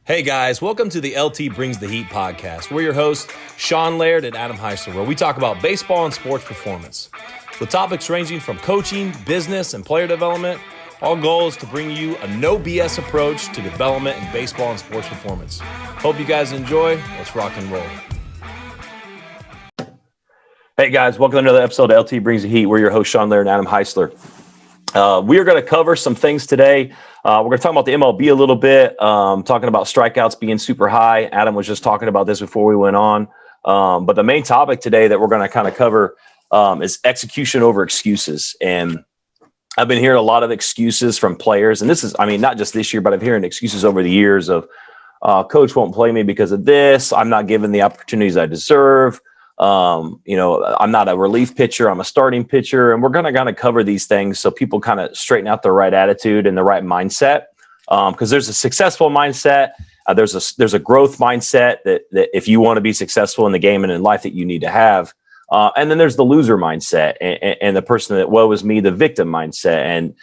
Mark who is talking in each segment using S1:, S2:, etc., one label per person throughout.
S1: Hey guys, welcome to the LT Brings the Heat podcast. We're your hosts, Sean Laird and Adam Heisler, where we talk about baseball and sports performance. With topics ranging from coaching, business, and player development, our goal is to bring you a no BS approach to development in baseball and sports performance. Hope you guys enjoy. Let's rock and roll. Hey guys, welcome to another episode of LT Brings the Heat. We're your hosts, Sean Laird and Adam Heisler. We are going to cover some things today. We're going to talk about the MLB a little bit, talking about strikeouts being super high. Adam was just talking about this before we went on. But the main topic today that we're going to kind of cover is execution over excuses. And I've been hearing a lot of excuses from players. And this is, not just this year, but I'm hearing excuses over the years of coach won't play me because of this. I'm not given the opportunities I deserve. I'm not a relief pitcher. I'm a starting pitcher. And we're going to kind of cover these things so people kind of straighten out the right attitude and the right mindset. Because there's a successful mindset. There's a growth mindset that if you want to be successful in the game and in life that you need to have. And then there's the loser mindset and the person that woe is me, the victim mindset. And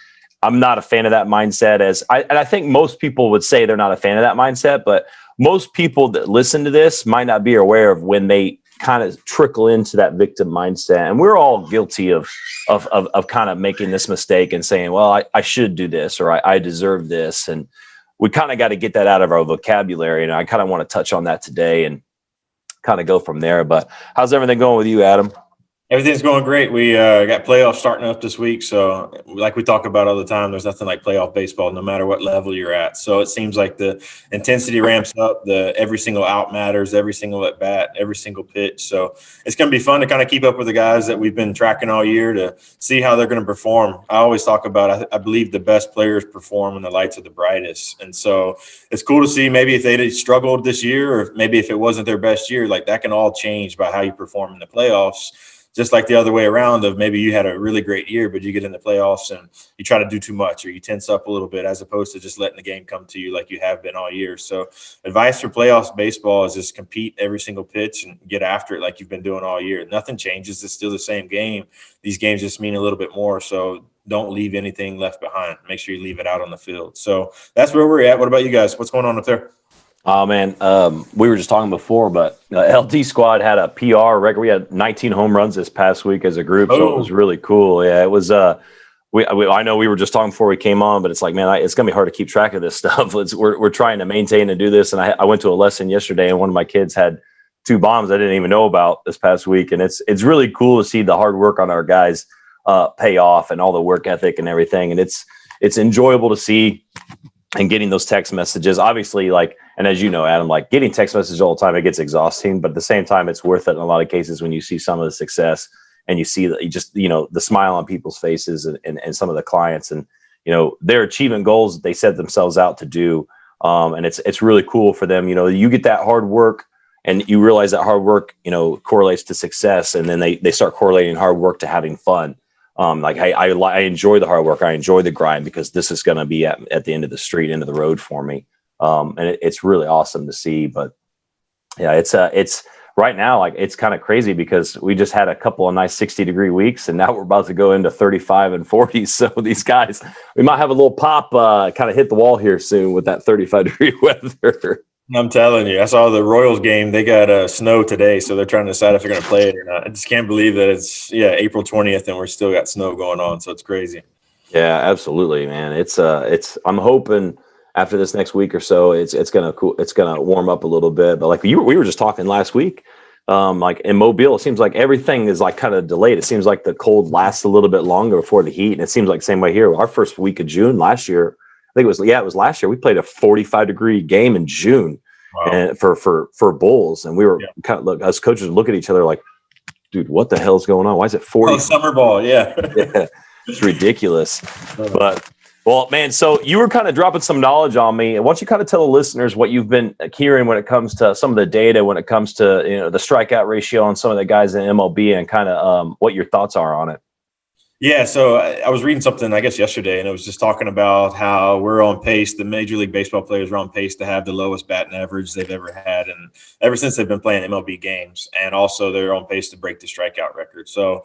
S1: I'm not a fan of that mindset and I think most people would say they're not a fan of that mindset, but most people that listen to this might not be aware of when they kind of trickle into that victim mindset. And we're all guilty of kind of making this mistake and saying, well, I should do this, or I deserve this. And we kind of got to get that out of our vocabulary. And I kind of want to touch on that today and kind of go from there. But how's everything going with you, Adam?
S2: Everything's going great. We got playoffs starting up this week. So like we talk about all the time, there's nothing like playoff baseball, no matter what level you're at. So it seems like the intensity ramps up, every single out matters, every single at bat, every single pitch. So it's going to be fun to kind of keep up with the guys that we've been tracking all year to see how they're going to perform. I always talk about, I believe the best players perform when the lights are the brightest. And so it's cool to see maybe if they struggled this year, or maybe if it wasn't their best year, like that can all change by how you perform in the playoffs. Just like the other way around of maybe you had a really great year, but you get in the playoffs and you try to do too much or you tense up a little bit as opposed to just letting the game come to you like you have been all year. So advice for playoffs baseball is just compete every single pitch and get after it like you've been doing all year. Nothing changes. It's still the same game. These games just mean a little bit more. So don't leave anything left behind. Make sure you leave it out on the field. So that's where we're at. What about you guys? What's going on up there?
S1: Oh, man, we were just talking before, but LT squad had a PR record. We had 19 home runs this past week as a group, so it was really cool. Yeah, it was I know we were just talking before we came on, but it's like, man, it's going to be hard to keep track of this stuff. We're trying to maintain and do this, and I went to a lesson yesterday, and one of my kids had 2 bombs I didn't even know about this past week, and it's really cool to see the hard work on our guys pay off and all the work ethic and everything, and it's enjoyable to see. And getting those text messages, obviously, and as you know, Adam, getting text messages all the time, it gets exhausting. But at the same time, it's worth it in a lot of cases when you see some of the success and you see that the smile on people's faces and some of the clients, and they're achieving goals that they set themselves out to do. And it's really cool for them. You get that hard work, and you realize that hard work, correlates to success, and then they start correlating hard work to having fun. Hey, I enjoy the hard work. I enjoy the grind because this is going to be at the end of the street, end of the road for me. And it's really awesome to see. But yeah, it's right now, it's kind of crazy because we just had a couple of nice 60-degree weeks, and now we're about to go into 35 and 40s. So these guys, we might have a little pop, kind of hit the wall here soon with that 35-degree weather.
S2: I'm telling you, I saw the Royals game. They got snow today, so they're trying to decide if they're going to play it or not. I just can't believe that it's April 20th and we're still got snow going on. So it's crazy.
S1: Yeah, absolutely, man. It's I'm hoping after this next week or so, it's gonna warm up a little bit. But we were just talking last week, in Mobile, it seems like everything is kind of delayed. It seems like the cold lasts a little bit longer before the heat, and it seems like the same way here. Our first week of June last year. I think it was last year. We played a 45-degree game in June. Wow. And for Bulls, and we were kind of us coaches look at each other like, dude, what the hell's going on? Why is it 40?
S2: Oh, summer ball, yeah.
S1: Yeah, it's ridiculous. But well, man, so you were kind of dropping some knowledge on me. Why don't you kind of tell the listeners what you've been hearing when it comes to some of the data, when it comes to the strikeout ratio on some of the guys in MLB, and kind of what your thoughts are on it.
S2: Yeah, so I was reading something, I guess, yesterday, and it was just talking about how we're on pace. The Major League Baseball players are on pace to have the lowest batting average they've ever had, and ever since they've been playing MLB games. And also they're on pace to break the strikeout record. So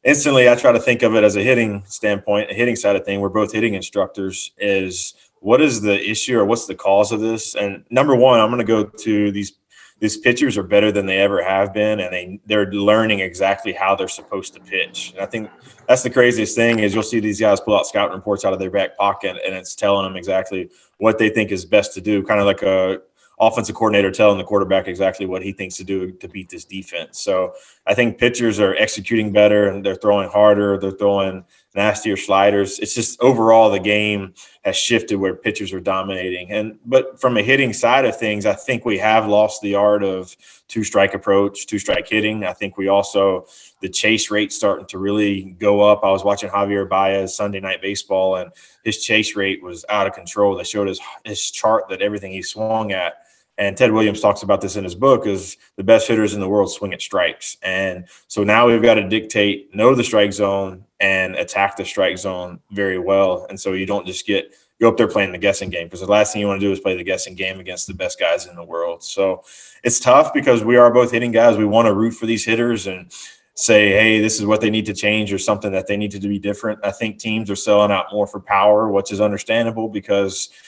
S2: instantly I try to think of it as a hitting standpoint, a hitting side of thing. We're both hitting instructors. Is what is the issue or what's the cause of this? And number one, I'm going to go to these pitchers are better than they ever have been, and they're learning exactly how they're supposed to pitch. And I think that's the craziest thing is you'll see these guys pull out scouting reports out of their back pocket, and it's telling them exactly what they think is best to do, kind of like a offensive coordinator telling the quarterback exactly what he thinks to do to beat this defense. So I think pitchers are executing better, and they're throwing harder, they're throwing nastier sliders. It's just overall the game has shifted where pitchers are dominating. But from a hitting side of things, I think we have lost the art of two-strike approach, two-strike hitting. I think we also the chase rate starting to really go up. I was watching Javier Baez Sunday Night Baseball, and his chase rate was out of control. They showed his chart that everything he swung at. And Ted Williams talks about this in his book, is the best hitters in the world swing at strikes. And so now we've got to dictate, know the strike zone and attack the strike zone very well. And so you don't just go up there playing the guessing game, because the last thing you want to do is play the guessing game against the best guys in the world. So it's tough because we are both hitting guys. We want to root for these hitters and say, hey, this is what they need to change or something that they need to be different. I think teams are selling out more for power, which is understandable because –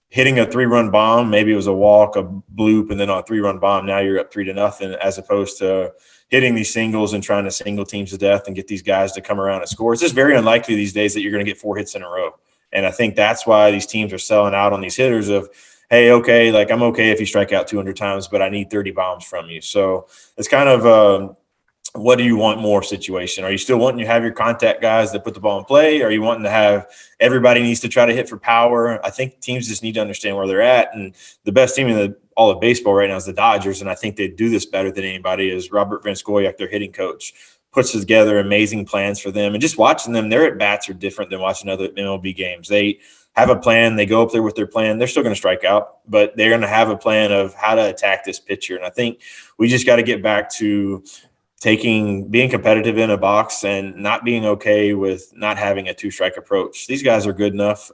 S2: hitting a 3-run bomb, maybe it was a walk, a bloop, and then on a 3-run bomb, now you're up 3-0, as opposed to hitting these singles and trying to single teams to death and get these guys to come around and score. It's just very unlikely these days that you're going to get 4 hits in a row. And I think that's why these teams are selling out on these hitters of, hey, okay, like I'm okay if you strike out 200 times, but I need 30 bombs from you. So it's kind of what do you want more situation? Are you still wanting to have your contact guys that put the ball in play? Are you wanting to have everybody needs to try to hit for power? I think teams just need to understand where they're at. And the best team in all of baseball right now is the Dodgers. And I think they do this better than anybody. Is Robert Vinskoyak, their hitting coach, puts together amazing plans for them. And just watching them, their at-bats are different than watching other MLB games. They have a plan. They go up there with their plan. They're still going to strike out, but they're going to have a plan of how to attack this pitcher. And I think we just got to get back to being competitive in a box and not being okay with not having a 2-strike approach. These guys are good enough.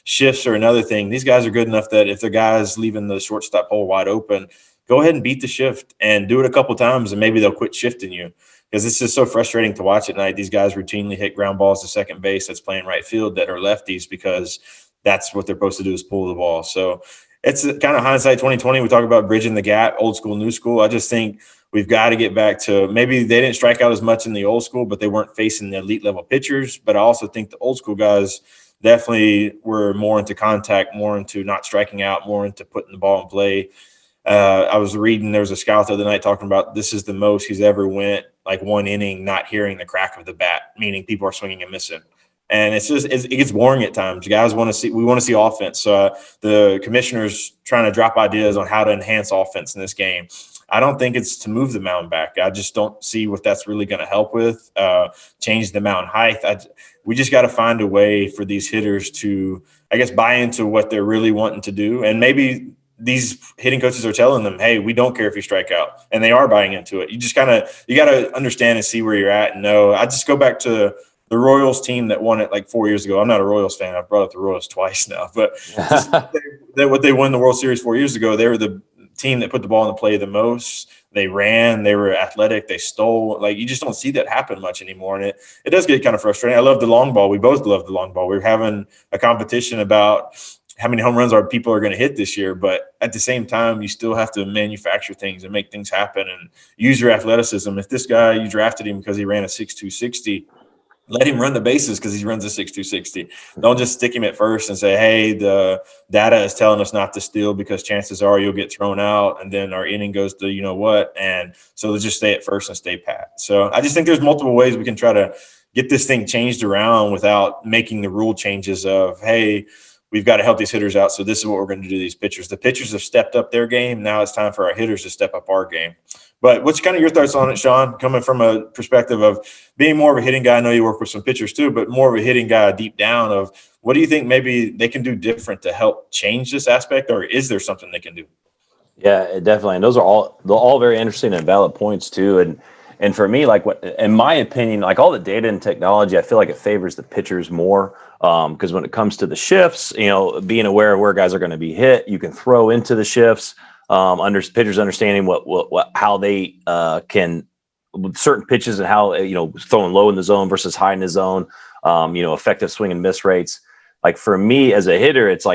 S2: Shifts are another thing. These guys are good enough that if the guy's leaving the shortstop hole wide open, go ahead and beat the shift and do it a couple times, and maybe they'll quit shifting you, because it's just so frustrating to watch at night. These guys routinely hit ground balls to second base that's playing right field that are lefties, because that's what they're supposed to do, is pull the ball. So it's kind of hindsight 2020. We talk about bridging the gap, old school, new school. I just think we've got to get back to, maybe they didn't strike out as much in the old school, but they weren't facing the elite level pitchers. But I also think the old school guys definitely were more into contact, more into not striking out, more into putting the ball in play. I was reading, there was a scout the other night talking about this is the most he's ever went, like 1 inning, not hearing the crack of the bat, meaning people are swinging and missing. And it gets boring at times. Guys want to see offense. So the commissioner's trying to drop ideas on how to enhance offense in this game. I don't think it's to move the mound back. I just don't see what that's really going to help with. Change the mound height. We just got to find a way for these hitters to, I guess, buy into what they're really wanting to do. And maybe these hitting coaches are telling them, hey, we don't care if you strike out. And they are buying into it. You got to understand and see where you're at and know. I just go back to the Royals team that won it like 4 years ago. I'm not a Royals fan. I've brought up the Royals twice now. But what they won the World Series 4 years ago, they were the team that put the ball in the play the most. They ran, they were athletic, they stole. Like, you just don't see that happen much anymore. And it does get kind of frustrating. I love the long ball. We both love the long ball. We're having a competition about how many home runs our people are going to hit this year. But at the same time, you still have to manufacture things and make things happen and use your athleticism. If this guy, you drafted him because he ran a 6.2 60, let him run the bases because he runs a 6.2 60. Don't just stick him at first and say, hey, the data is telling us not to steal because chances are you'll get thrown out, and then our inning goes to you know what. And so let's just stay at first and stay pat. So I just think there's multiple ways we can try to get this thing changed around without making the rule changes of, hey, we've got to help these hitters out, so this is what we're going to do to these pitchers. The pitchers have stepped up their game. Now it's time for our hitters to step up our game. But what's kind of your thoughts on it, Sean, coming from a perspective of being more of a hitting guy? I know you work with some pitchers too, but more of a hitting guy deep down of what do you think maybe they can do different to help change this aspect, or is there something they can do?
S1: Yeah, definitely. And those are all very interesting and valid points too. And for me, like, what, in my opinion, like all the data and technology, I feel like it favors the pitchers more. Because when it comes to the shifts, being aware of where guys are going to be hit, you can throw into the shifts. Pitchers understanding how they can with certain pitches and how throwing low in the zone versus high in the zone. Effective swing and miss rates. like for me as a hitter, it's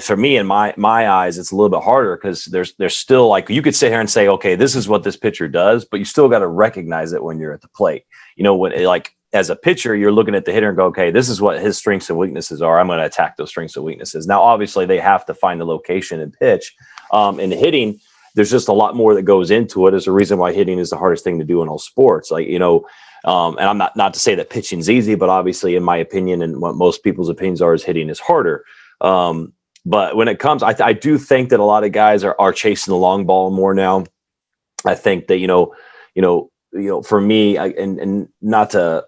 S1: for me in my eyes, it's a little bit harder because there's still like, you could sit here and say, okay, this is what this pitcher does, but you still got to recognize it when you're at the plate. When like as a pitcher, you're looking at the hitter and go, okay, this is what his strengths and weaknesses are. I'm going to attack those strengths and weaknesses. Now, obviously they have to find the location and pitch. In hitting, there's just a lot more that goes into it. There's a reason why hitting is the hardest thing to do in all sports. Like, and I'm not to say that pitching's easy, but obviously in my opinion and what most people's opinions are is hitting is harder. But when it comes, I do think that a lot of guys are chasing the long ball more now. I think that, for me, and not to,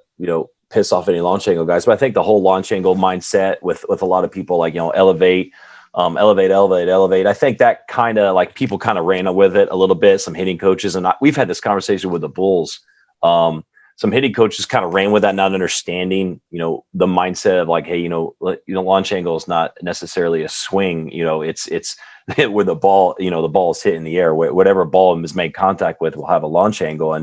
S1: piss off any launch angle guys, but I think the whole launch angle mindset with a lot of people, like, elevate. I think that kind of like people kind of ran with it a little bit. Some hitting coaches, and we've had this conversation with the Bulls. Some hitting coaches kind of ran with that, not understanding, the mindset of like, hey, launch angle is not necessarily a swing. It's where the ball, the ball is hit in the air. Whatever ball is made contact with will have a launch angle.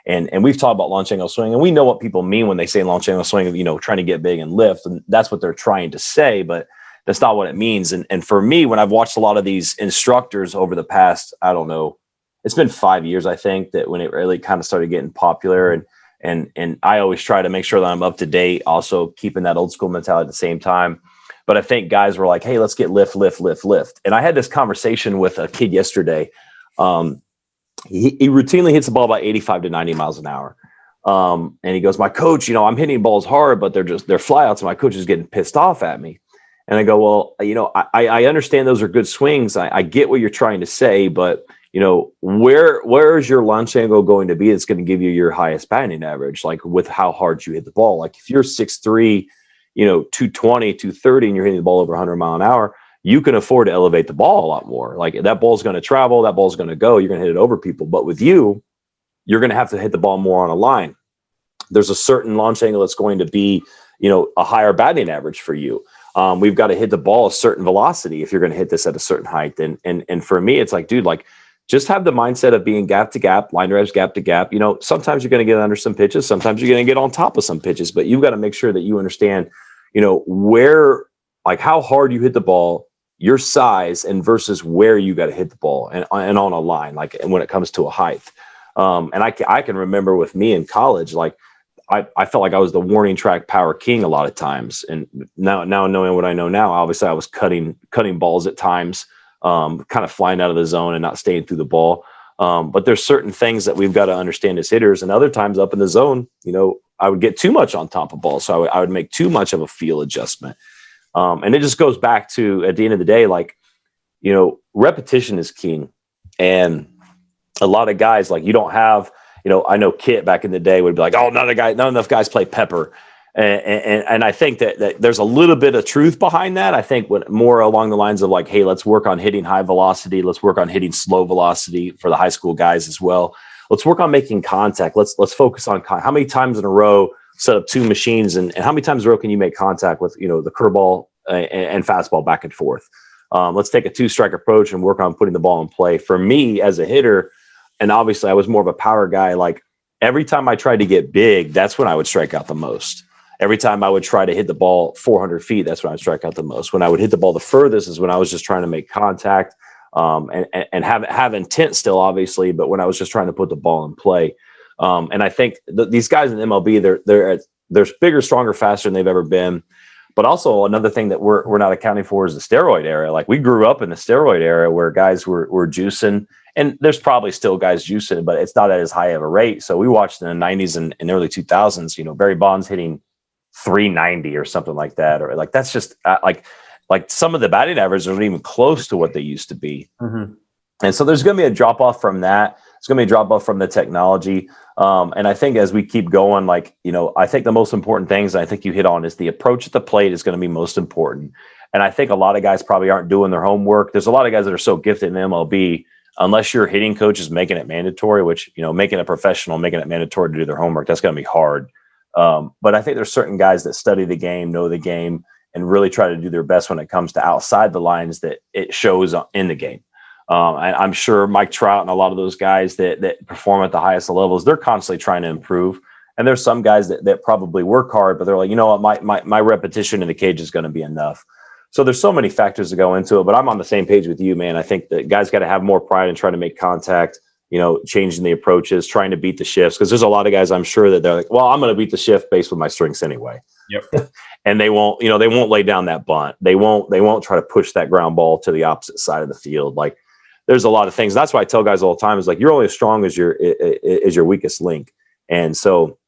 S1: And we've talked about launch angle swing, and we know what people mean when they say launch angle swing, trying to get big and lift, and that's what they're trying to say, but that's not what it means. And for me, when I've watched a lot of these instructors over the past, I don't know, it's been 5 years, I think, that when it really kind of started getting popular, and I always try to make sure that I'm up to date, also keeping that old school mentality at the same time. But I think guys were like, hey, let's get lift. And I had this conversation with a kid yesterday. He routinely hits the ball about 85 to 90 miles an hour. And he goes, my coach, I'm hitting balls hard, but they're flyouts, and my coach is getting pissed off at me. And I go, well, I understand those are good swings. I get what you're trying to say, but where is your launch angle going to be? It's going to give you your highest batting average, like with how hard you hit the ball. Like if you're 6'3", 220, 230, and you're hitting the ball over 100 mile an hour, you can afford to elevate the ball a lot more. Like that ball's going to travel, that ball's going to go, you're going to hit it over people. But with you're going to have to hit the ball more on a line. There's a certain launch angle that's going to be, a higher batting average for you. We've got to hit the ball a certain velocity if you're going to hit this at a certain height. And for me, it's like, dude, like just have the mindset of being gap to gap, line drives, gap to gap. Sometimes you're going to get under some pitches. Sometimes you're going to get on top of some pitches, but you've got to make sure that you understand, where, like how hard you hit the ball, your size, and versus where you got to hit the ball and on a line, like, and when it comes to a height. And I can remember with me in college, like, I felt like I was the warning track power king a lot of times. And now knowing what I know now, obviously I was cutting balls at times, kind of flying out of the zone and not staying through the ball. But there's certain things that we've got to understand as hitters, and other times up in the zone, I would get too much on top of balls. So I would make too much of a feel adjustment. And it just goes back to, at the end of the day, like, repetition is king. And a lot of guys, like, you don't have, I know Kit back in the day would be like, oh, not enough guys play pepper. And I think that there's a little bit of truth behind that. I think more along the lines of like, hey, let's work on hitting high velocity. Let's work on hitting slow velocity for the high school guys as well. Let's work on making contact. Let's focus on how many times in a row set up two machines, and how many times in a row can you make contact with, the curveball and fastball back and forth. Let's take a 2-strike approach and work on putting the ball in play. For me as a hitter, and obviously I was more of a power guy, like every time I tried to get big, that's when I would strike out the most. Every time I would try to hit the ball 400 feet, that's when I would strike out the most. When I would hit the ball the furthest is when I was just trying to make contact, and have intent still, obviously, but when I was just trying to put the ball in play. And I think these guys in MLB, they're bigger, stronger, faster than they've ever been. But also another thing that we're not accounting for is the steroid era. Like we grew up in the steroid era where guys were juicing, and there's probably still guys juicing, but it's not at as high of a rate. So we watched in the 90s and early 2000s, Barry Bonds hitting 390 or something like that. Or like, that's just like some of the batting averages aren't even close to what they used to be. Mm-hmm. And so there's going to be a drop off from that. It's going to be a drop off from the technology. And I think as we keep going, like, I think the most important things I think you hit on is the approach at the plate is going to be most important. And I think a lot of guys probably aren't doing their homework. There's a lot of guys that are so gifted in MLB, unless your hitting coach is making it mandatory, which, making a professional, making it mandatory to do their homework, that's going to be hard. But I think there's certain guys that study the game, know the game, and really try to do their best when it comes to outside the lines that it shows in the game. And I'm sure Mike Trout and a lot of those guys that perform at the highest levels, they're constantly trying to improve. And there's some guys that probably work hard, but they're like, you know what, my repetition in the cage is going to be enough. So there's so many factors that go into it, but I'm on the same page with you, man. I think that guys got to have more pride in trying to make contact, changing the approaches, trying to beat the shifts. Cause there's a lot of guys I'm sure that they're like, well, I'm going to beat the shift based with my strengths anyway.
S2: Yep.
S1: And they won't lay down that bunt. They won't try to push that ground ball to the opposite side of the field. Like there's a lot of things. That's why I tell guys all the time is like, you're only as strong as your weakest link. And so,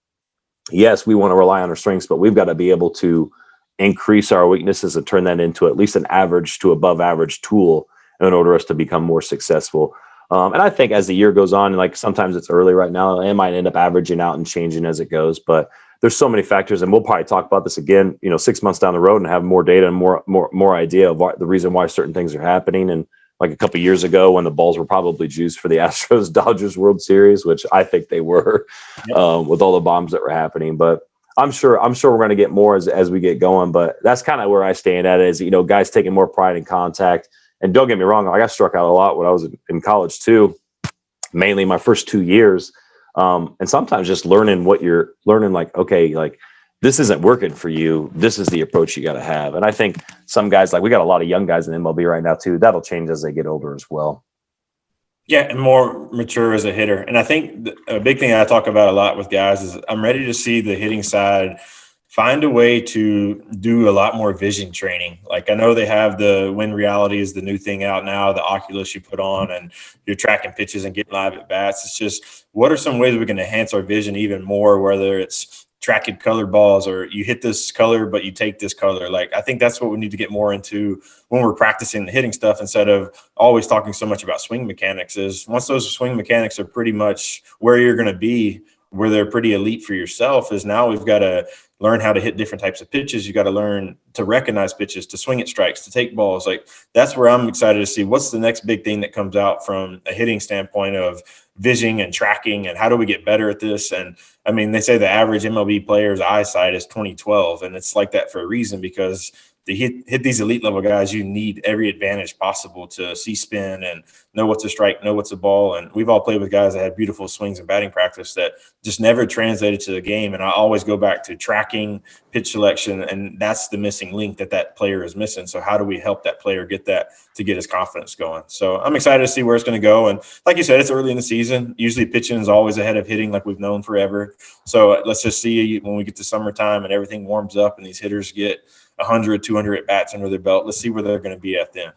S1: yes, we want to rely on our strengths, but we've got to be able to increase our weaknesses and turn that into at least an average to above average tool in order for us to become more successful. And I think as the year goes on, like sometimes it's early right now, it might end up averaging out and changing as it goes, but there's so many factors, and we'll probably talk about this again, 6 months down the road and have more data and more idea of the reason why certain things are happening. And like a couple of years ago when the balls were probably juiced for the Astros Dodgers World Series, which I think they were, with all the bombs that were happening. But I'm sure we're going to get more as we get going. But that's kind of where I stand at is, guys taking more pride in contact. And don't get me wrong, I got struck out a lot when I was in college too, mainly my first 2 years. And sometimes just learning what you're learning, like, okay, like this isn't working for you. This is the approach you got to have. And I think some guys, like we got a lot of young guys in MLB right now too. That'll change as they get older as well.
S2: Yeah, and more mature as a hitter. And I think a big thing I talk about a lot with guys is I'm ready to see the hitting side find a way to do a lot more vision training. Like I know they have the When Reality is the new thing out now, the Oculus you put on and you're tracking pitches and getting live at bats. It's just, what are some ways we can enhance our vision even more, whether it's tracking colored balls or you hit this color, but you take this color. Like, I think that's what we need to get more into when we're practicing the hitting stuff instead of always talking so much about swing mechanics. Is once those swing mechanics are pretty much where you're going to be, where they're pretty elite for yourself, is now we've got to learn how to hit different types of pitches. You got to learn to recognize pitches, to swing at strikes, to take balls. Like that's where I'm excited to see what's the next big thing that comes out from a hitting standpoint of vision and tracking, and how do we get better at this? And I mean, they say the average MLB player's eyesight is 20/12, and it's like that for a reason, because to hit these elite level guys, you need every advantage possible to see spin and know what's a strike, know what's a ball. And we've all played with guys that had beautiful swings and batting practice that just never translated to the game. And I always go back to tracking, pitch selection, and that's the missing link that player is missing. So how do we help that player get that to get his confidence going? So I'm excited to see where it's going to go. And like you said, it's early in the season. Usually pitching is always ahead of hitting, like we've known forever. So let's just see when we get to summertime and everything warms up and these hitters get 100, 200 at bats under their belt. Let's see where they're going to be at then.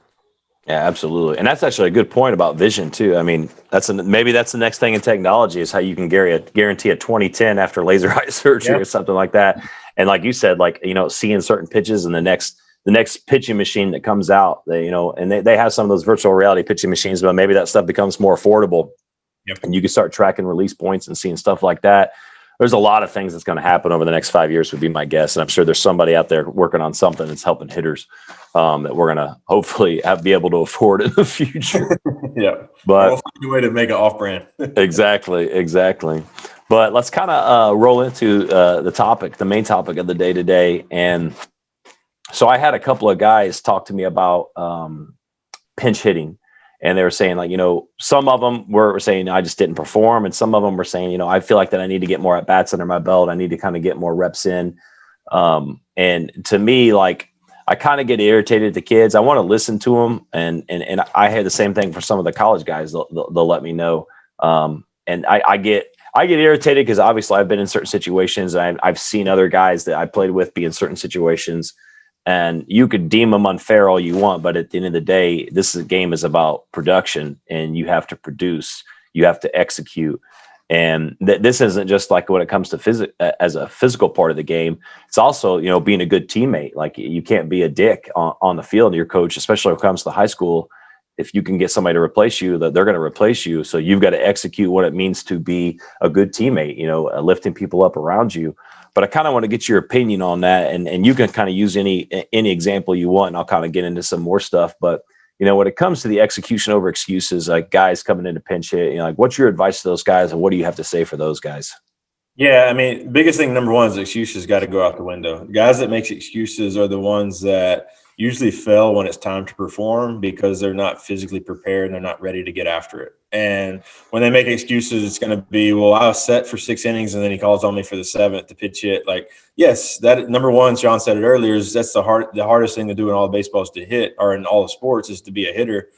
S1: Yeah, absolutely. And that's actually a good point about vision too. I mean, maybe that's the next thing in technology is how you can guarantee a 20/10 after laser eye surgery or something like that. And like you said, like, seeing certain pitches and the next pitching machine that comes out, and they have some of those virtual reality pitching machines, but maybe that stuff becomes more affordable.
S2: Yep.
S1: And you can start tracking release points and seeing stuff like that. There's a lot of things that's going to happen over the next 5 years would be my guess. And I'm sure there's somebody out there working on something that's helping hitters that we're going to hopefully be able to afford in the future.
S2: Yeah.
S1: But
S2: we'll find a way to make it off brand.
S1: Exactly. But let's kind of roll into the main topic of the day today. And so I had a couple of guys talk to me about pinch hitting. And they were saying, like, some of them were saying I just didn't perform. And some of them were saying, I feel like that I need to get more at bats under my belt. I need to kind of get more reps in. And to me, like, I kind of get irritated at the kids. I want to listen to them. And I had the same thing for some of the college guys. They'll let me know. And I get irritated because obviously I've been in certain situations. And I've seen other guys that I played with be in certain situations. And you could deem them unfair all you want, but at the end of the day, game is about production, and you have to produce, you have to execute. And this isn't just like when it comes to as a physical part of the game. It's also, being a good teammate. Like you can't be a dick on the field. Your coach, especially when it comes to high school, if you can get somebody to replace you, that they're going to replace you. So you've got to execute what it means to be a good teammate, lifting people up around you. But I kind of want to get your opinion on that, and you can kind of use any example you want, and I'll kind of get into some more stuff. But when it comes to the execution over excuses, like guys coming into pinch hit, like what's your advice to those guys, and what do you have to say for those guys?
S2: Yeah, I mean, biggest thing, number one, is excuses got to go out the window. Guys that make excuses are the ones that usually fail when it's time to perform because they're not physically prepared and they're not ready to get after it. And when they make excuses, it's going to be, well, I was set for 6 innings and then he calls on me for the 7th to pitch hit. Like, yes, that number one, Sean said it earlier, is that's the hardest thing to do in all the baseballs to hit, or in all the sports, is to be a hitter.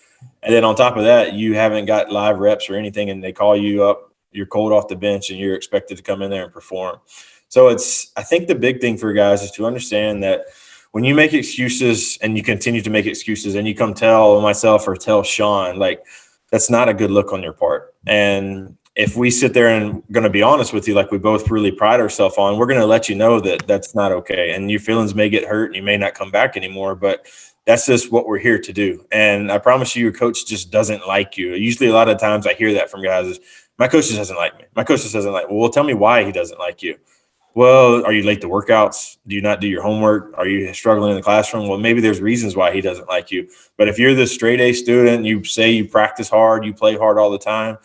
S2: And then on top of that, you haven't got live reps or anything, and they call you up, you're cold off the bench, and you're expected to come in there and perform. So I think the big thing for guys is to understand that when you make excuses and you continue to make excuses and you come tell myself or tell Sean, like, that's not a good look on your part. And if we sit there and going to be honest with you, like we both really pride ourselves on, we're going to let you know that that's not okay. And your feelings may get hurt and you may not come back anymore, but that's just what we're here to do. And I promise you, your coach just doesn't like you. Usually a lot of times I hear that from guys is, my coach just doesn't like me. My coach just doesn't like me. Well, tell me why he doesn't like you. Well, are you late to workouts? Do you not do your homework? Are you struggling in the classroom? Well, maybe there's reasons why he doesn't like you. But if you're the straight A student, you say you practice hard, you play hard all the time,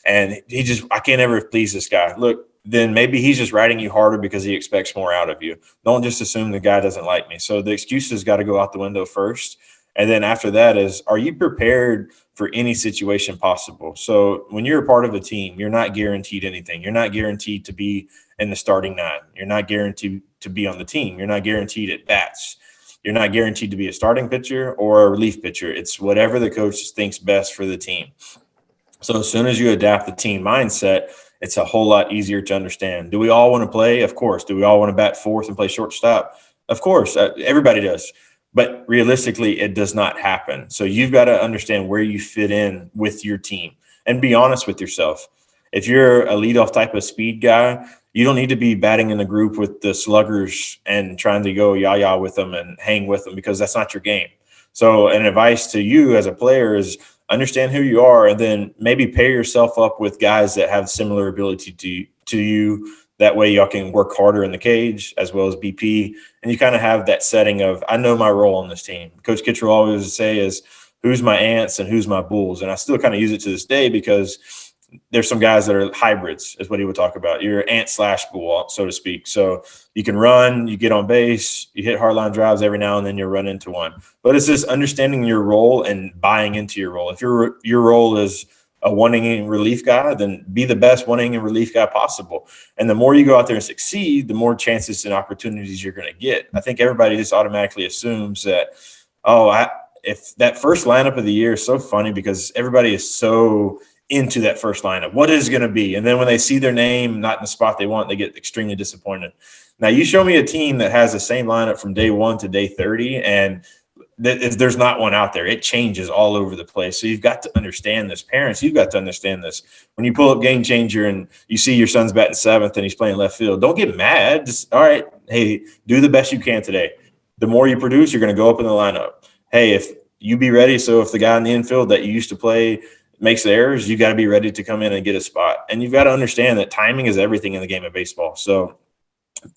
S2: and I can't ever please this guy. Look, then maybe he's just writing you harder because he expects more out of you. Don't just assume the guy doesn't like me. So the excuses got to go out the window first. And then after that is, are you prepared for any situation possible? So when you're a part of a team, you're not guaranteed anything. You're not guaranteed to be in the starting 9. You're not guaranteed to be on the team. You're not guaranteed at bats. You're not guaranteed to be a starting pitcher or a relief pitcher. It's whatever the coach thinks best for the team. So as soon as you adapt the team mindset, it's a whole lot easier to understand. Do we all want to play? Of course. Do we all want to bat fourth and play shortstop? Of course. Everybody does. But realistically, it does not happen. So you've got to understand where you fit in with your team and be honest with yourself. If you're a leadoff type of speed guy, you don't need to be batting in the group with the sluggers and trying to go yah-yah with them and hang with them, because that's not your game. So an advice to you as a player is understand who you are, and then maybe pair yourself up with guys that have similar ability to you. That way y'all can work harder in the cage as well as BP. And you kind of have that setting of, I know my role on this team. Coach Kittrell always say is, who's my ants and who's my bulls? And I still kind of use it to this day, because there's some guys that are hybrids, is what he would talk about. You're ant / bull, so to speak. So you can run, you get on base, you hit hard line drives every now and then, you'll run into one. But it's just understanding your role and buying into your role. If your role is a 1-inning relief guy, then be the best 1-inning relief guy possible. And the more you go out there and succeed, the more chances and opportunities you're going to get. I think everybody just automatically assumes that, if that first lineup of the year is so funny, because everybody is so into that first lineup. What is it going to be? And then when they see their name not in the spot they want, they get extremely disappointed. Now, you show me a team that has the same lineup from day 1 to day 30, and there's not one out there. It changes all over the place. So you've got to understand this. Parents, you've got to understand this. When you pull up Game Changer and you see your son's batting 7th and he's playing left field, don't get mad. Just, all right, hey, do the best you can today. The more you produce, you're going to go up in the lineup. Hey, if you be ready, so if the guy in the infield that you used to play makes the errors, you got to be ready to come in and get a spot. And you've got to understand that timing is everything in the game of baseball. So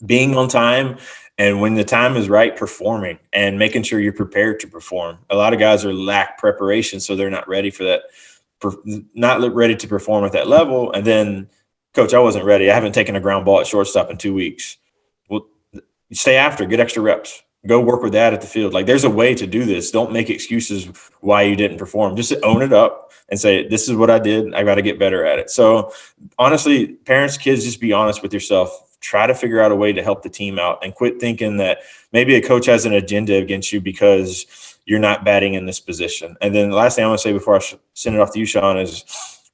S2: being on time, and when the time is right, performing and making sure you're prepared to perform. A lot of guys lack preparation, so they're not ready for that, not ready to perform at that level. And then, coach, I wasn't ready. I haven't taken a ground ball at shortstop in 2 weeks. Well, stay after, get extra reps. Go work with that at the field. Like, there's a way to do this. Don't make excuses why you didn't perform. Just own it up and say, this is what I did. I got to get better at it. So honestly, parents, kids, just be honest with yourself. Try to figure out a way to help the team out, and quit thinking that maybe a coach has an agenda against you because you're not batting in this position. And then the last thing I want to say before I send it off to you, Sean, is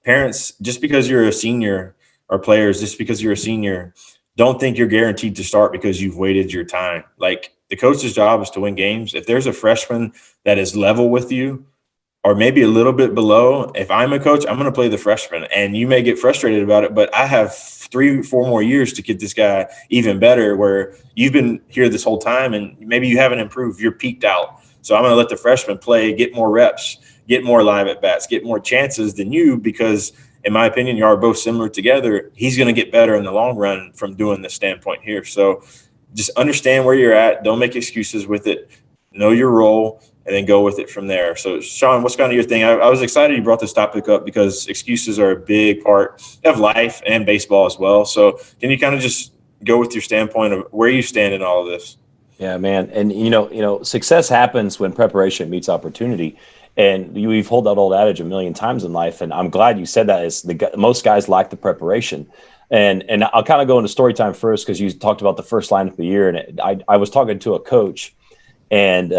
S2: parents, just because you're a senior, or players, just because you're a senior, don't think you're guaranteed to start because you've waited your time. Like, the coach's job is to win games. If there's a freshman that is level with you, or maybe a little bit below, if I'm a coach, I'm going to play the freshman. And you may get frustrated about it, but I have 3-4 more years to get this guy even better, where you've been here this whole time and maybe you haven't improved. You're peaked out. So I'm going to let the freshman play, get more reps, get more live at bats, get more chances than you, because in my opinion, you are both similar together. He's going to get better in the long run from doing this standpoint here. So just understand where you're at. Don't make excuses with it. Know your role, and then go with it from there. So, Sean, what's kind of your thing? I was excited you brought this topic up, because excuses are a big part of life and baseball as well. So can you kind of just go with your standpoint of where you stand in all of this?
S1: Yeah, man. And success happens when preparation meets opportunity. And we've heard that old adage a million times in life. And I'm glad you said that. Is most guys lack the preparation. And I'll kind of go into story time first because you talked about the first lineup of the year. And I was talking to a coach, and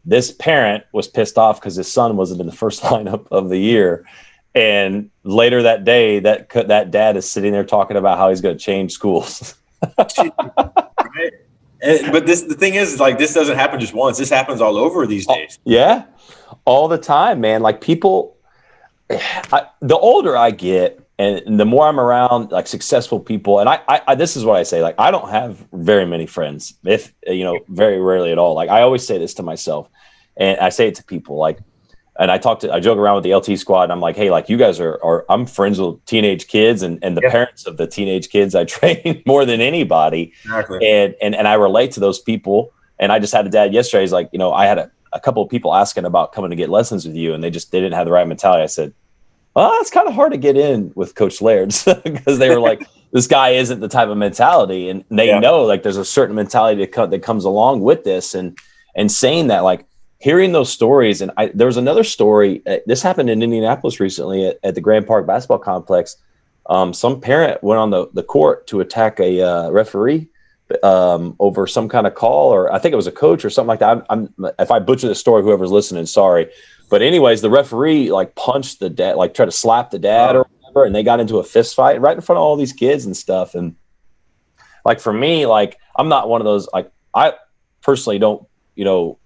S1: this parent was pissed off because his son wasn't in the first lineup of the year. And later that day, that dad is sitting there talking about how he's going to change schools.
S2: Right. But the thing is, like, this doesn't happen just once. This happens all over these days.
S1: Yeah, all the time, man. Like people, the older I get, and the more I'm around like successful people, and I this is what I say. Like I don't have very many friends, if very rarely at all. Like I always say this to myself, and I say it to people. Like, and I joke around with the LT squad, and I'm like, hey, like you guys are I'm friends with teenage kids and the parents of the teenage kids I train more than anybody.
S2: Exactly.
S1: And I relate to those people. And I just had a dad yesterday. He's like, I had a couple of people asking about coming to get lessons with you, and they didn't have the right mentality. I said, well, it's kind of hard to get in with Coach Laird because they were like, this guy isn't the type of mentality. And they know like there's a certain mentality that comes along with this. And saying that, like hearing those stories. And there was another story. This happened in Indianapolis recently at the Grand Park basketball complex. Some parent went on the court to attack a referee over some kind of call, or I think it was a coach or something like that. If I butcher the story, whoever's listening, sorry. But anyways, the referee like punched the dad, like tried to slap the dad or whatever, and they got into a fist fight right in front of all these kids and stuff. And like for me, like I'm not one of those, like I personally don't,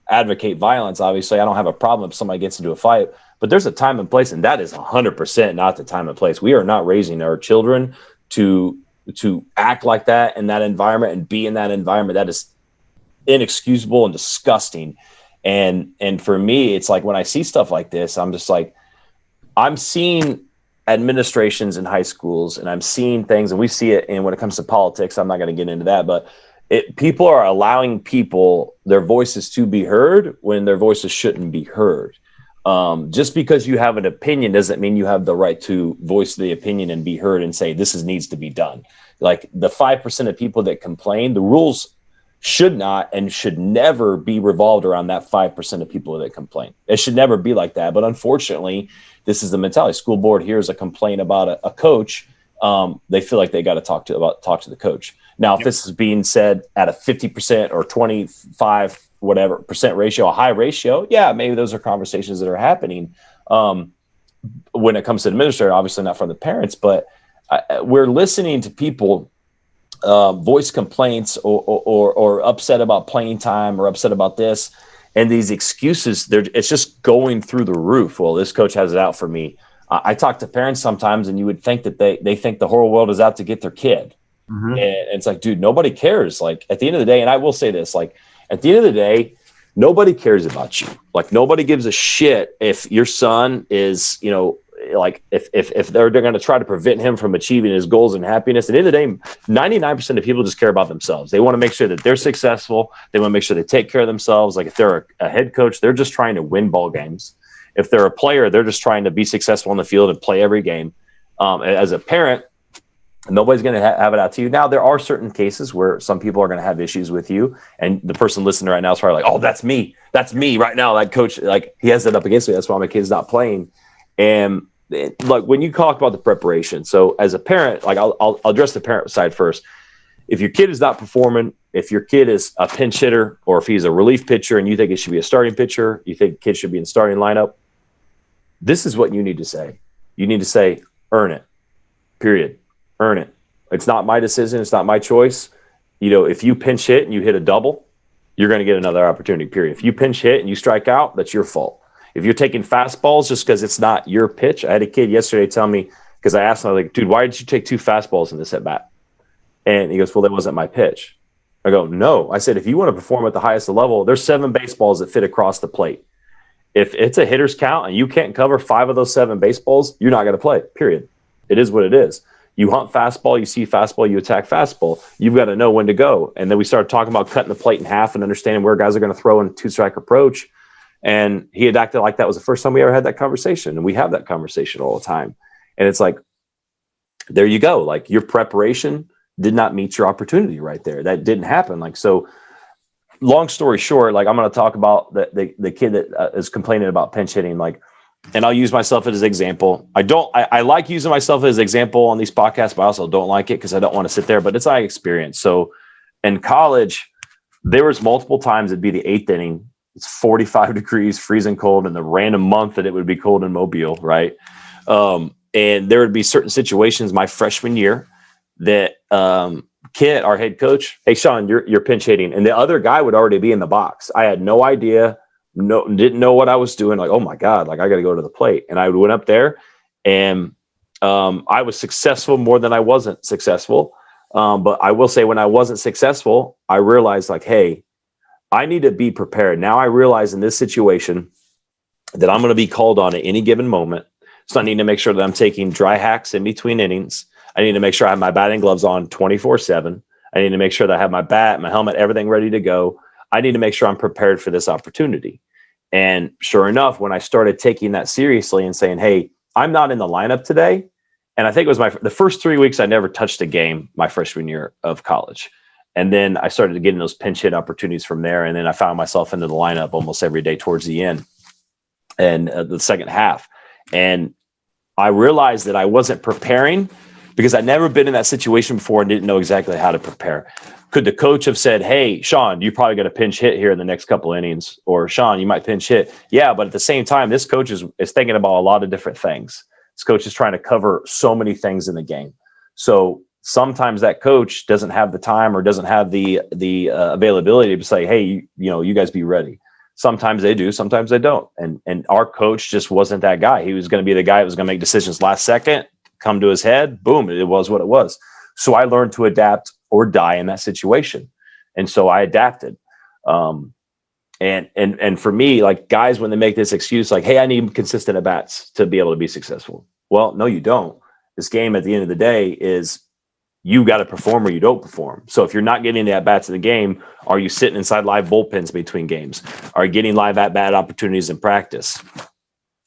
S1: advocate violence. Obviously, I don't have a problem if somebody gets into a fight, but there's a time and place, and that is 100% not the time and place. We are not raising our children to act like that in that environment and be in that environment. That is inexcusable and disgusting. And for me, it's like when I see stuff like this, I'm just like, I'm seeing administrations in high schools, and I'm seeing things, and we see it. And when it comes to politics, I'm not going to get into that, but people are allowing their voices to be heard when their voices shouldn't be heard. Just because you have an opinion doesn't mean you have the right to voice the opinion and be heard and say this needs to be done. Like the 5% of people that complain, the rules should not and should never be revolved around that 5% of people that complain. It should never be like that. But unfortunately, this is the mentality. School board hears a complaint about a coach. They feel like they got to talk to the coach. Now, if this is being said at a 50% or 25 whatever percent ratio, a high ratio, yeah, maybe those are conversations that are happening. When it comes to administrator, obviously not from the parents, but we're listening to people voice complaints or upset about playing time or upset about this, and these excuses, it's just going through the roof. Well, this coach has it out for me. I talk to parents sometimes, and you would think that they think the whole world is out to get their kid. Mm-hmm. And it's like, dude, nobody cares. Like at the end of the day, and I will say this, like at the end of the day, nobody cares about you. Like nobody gives a shit if your son is, like if they're going to try to prevent him from achieving his goals and happiness. At the end of the day, 99% of people just care about themselves. They want to make sure that they're successful. They want to make sure they take care of themselves. Like if they're a head coach, they're just trying to win ball games. If they're a player, they're just trying to be successful on the field and play every game. As a parent, nobody's going to have it out to you. Now, there are certain cases where some people are going to have issues with you, and the person listening right now is probably like, "Oh, that's me. That's me right now." That coach, like, he has it up against me. That's why my kid's not playing. And like when you talk about the preparation, so as a parent, like I'll address the parent side first. If your kid is not performing, if your kid is a pinch hitter, or if he's a relief pitcher and you think it should be a starting pitcher, you think kid should be in the starting lineup, this is what you need to say. You need to say, earn it, period. Earn it. It's not my decision. It's not my choice. If you pinch hit and you hit a double, you're going to get another opportunity, period. If you pinch hit and you strike out, that's your fault. If you're taking fastballs just because it's not your pitch, I had a kid yesterday tell me, because I asked him, I was like, dude, why did you take 2 fastballs in this at bat? And he goes, well, that wasn't my pitch. I go, no. I said, if you want to perform at the highest level, there's 7 baseballs that fit across the plate. If it's a hitter's count and you can't cover 5 of those 7 baseballs, you're not going to play, period. It is what it is. You hunt fastball, you see fastball, you attack fastball. You've got to know when to go. And then we started talking about cutting the plate in half and understanding where guys are going to throw in a 2-strike approach. And he had acted like that was the first time we ever had that conversation. And we have that conversation all the time. And it's like, there you go. Like your preparation did not meet your opportunity right there. That didn't happen. Like, so long story short, like I'm going to talk about the kid that is complaining about pinch hitting, like, and I'll use myself as an example. I like using myself as an example on these podcasts, but I also don't like it because I don't want to sit there, but it's my experience. So in college, there was multiple times it'd be the 8th inning. It's 45 degrees, freezing cold, and the random month that it would be cold in Mobile, right? And there would be certain situations my freshman year that Kit, our head coach, hey Sean, you're pinch hitting, and the other guy would already be in the box. I had no idea, didn't know what I was doing. Like, oh my God, like I got to go to the plate, and I went up there, and I was successful more than I wasn't successful. But I will say, when I wasn't successful, I realized like, hey, I need to be prepared. Now I realize in this situation that I'm going to be called on at any given moment. So I need to make sure that I'm taking dry hacks in between innings. I need to make sure I have my batting gloves on 24/7. I need to make sure that I have my bat, my helmet, everything ready to go. I need to make sure I'm prepared for this opportunity. And sure enough, when I started taking that seriously and saying, hey, I'm not in the lineup today. And I think it was the first 3 weeks, I never touched a game my freshman year of college. And then I started getting those pinch hit opportunities from there. And then I found myself into the lineup almost every day towards the end and the second half. And I realized that I wasn't preparing because I'd never been in that situation before and didn't know exactly how to prepare. Could the coach have said, hey, Sean, you probably got a pinch hit here in the next couple innings, or Sean, you might pinch hit? Yeah, but at the same time, this coach is thinking about a lot of different things. This coach is trying to cover so many things in the game. So sometimes that coach doesn't have the time or doesn't have the availability to say, hey, you guys be ready. Sometimes they do, sometimes they don't. And our coach just wasn't that guy. He was going to be the guy that was going to make decisions last second, come to his head, boom, it was what it was. So I learned to adapt or die in that situation. And so I adapted. And for me, like guys, when they make this excuse, like, hey, I need consistent at bats to be able to be successful. Well, no, you don't. This game at the end of the day is you got to perform or you don't perform. So if you're not getting the at-bats in the game, are you sitting inside live bullpens between games? Are you getting live at-bat opportunities in practice?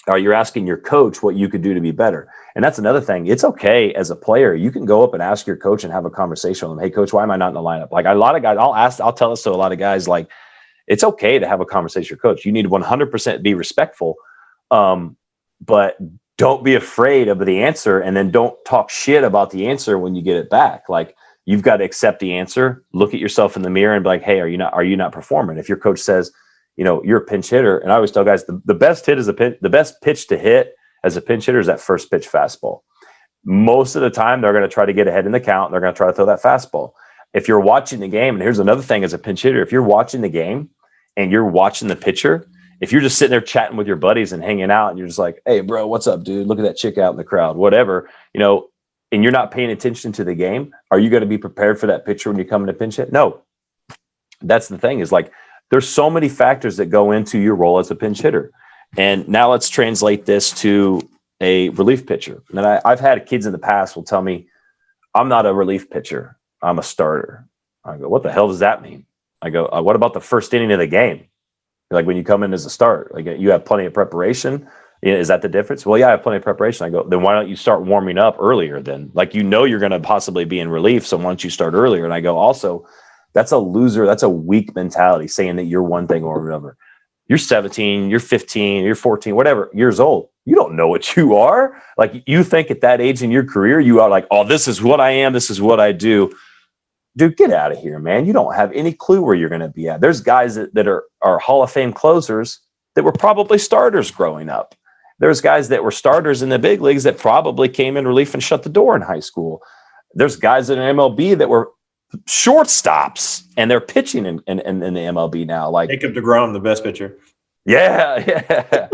S1: Are you asking your coach what you could do to be better? And that's another thing. It's okay as a player. You can go up and ask your coach and have a conversation with them. Hey, coach, why am I not in the lineup? Like a lot of guys, I'll tell this to a lot of guys, like, it's okay to have a conversation with your coach. You need to 100% be respectful, but don't be afraid of the answer, and then don't talk shit about the answer when you get it back. Like, you've got to accept the answer, look at yourself in the mirror and be like, hey, are you not performing? If your coach says, you're a pinch hitter, and I always tell guys the best pitch to hit as a pinch hitter is that first pitch fastball. Most of the time, they're going to try to get ahead in the count. They're going to try to throw that fastball. If you're watching the game, and here's another thing as a pinch hitter, if you're watching the game and you're watching the pitcher, if you're just sitting there chatting with your buddies and hanging out and you're just like, hey, bro, what's up, dude? Look at that chick out in the crowd, whatever, and you're not paying attention to the game, are you going to be prepared for that pitcher when you come in to pinch hit? No. That's the thing, is like, there's so many factors that go into your role as a pinch hitter. And now let's translate this to a relief pitcher. And I've had kids in the past will tell me, I'm not a relief pitcher, I'm a starter. I go, what the hell does that mean? I go, what about the first inning of the game? Like when you come in as a start, like you have plenty of preparation. Is that the difference? Well, yeah, I have plenty of preparation. I go, then why don't you start warming up earlier then? Like, you're going to possibly be in relief, so why don't you start earlier? And I go, also, that's a loser. That's a weak mentality, saying that you're one thing or another. You're 17, you're 15, you're 14, whatever years old. You don't know what you are. Like, you think at that age in your career, you are like, oh, this is what I am. This is what I do. Dude, get out of here, man. You don't have any clue where you're going to be at. There's guys that are Hall of Fame closers that were probably starters growing up. There's guys that were starters in the big leagues that probably came in relief and shut the door in high school. There's guys in MLB that were shortstops and they're pitching in the MLB now. Like
S2: Jacob deGrom, the best pitcher.
S1: Yeah.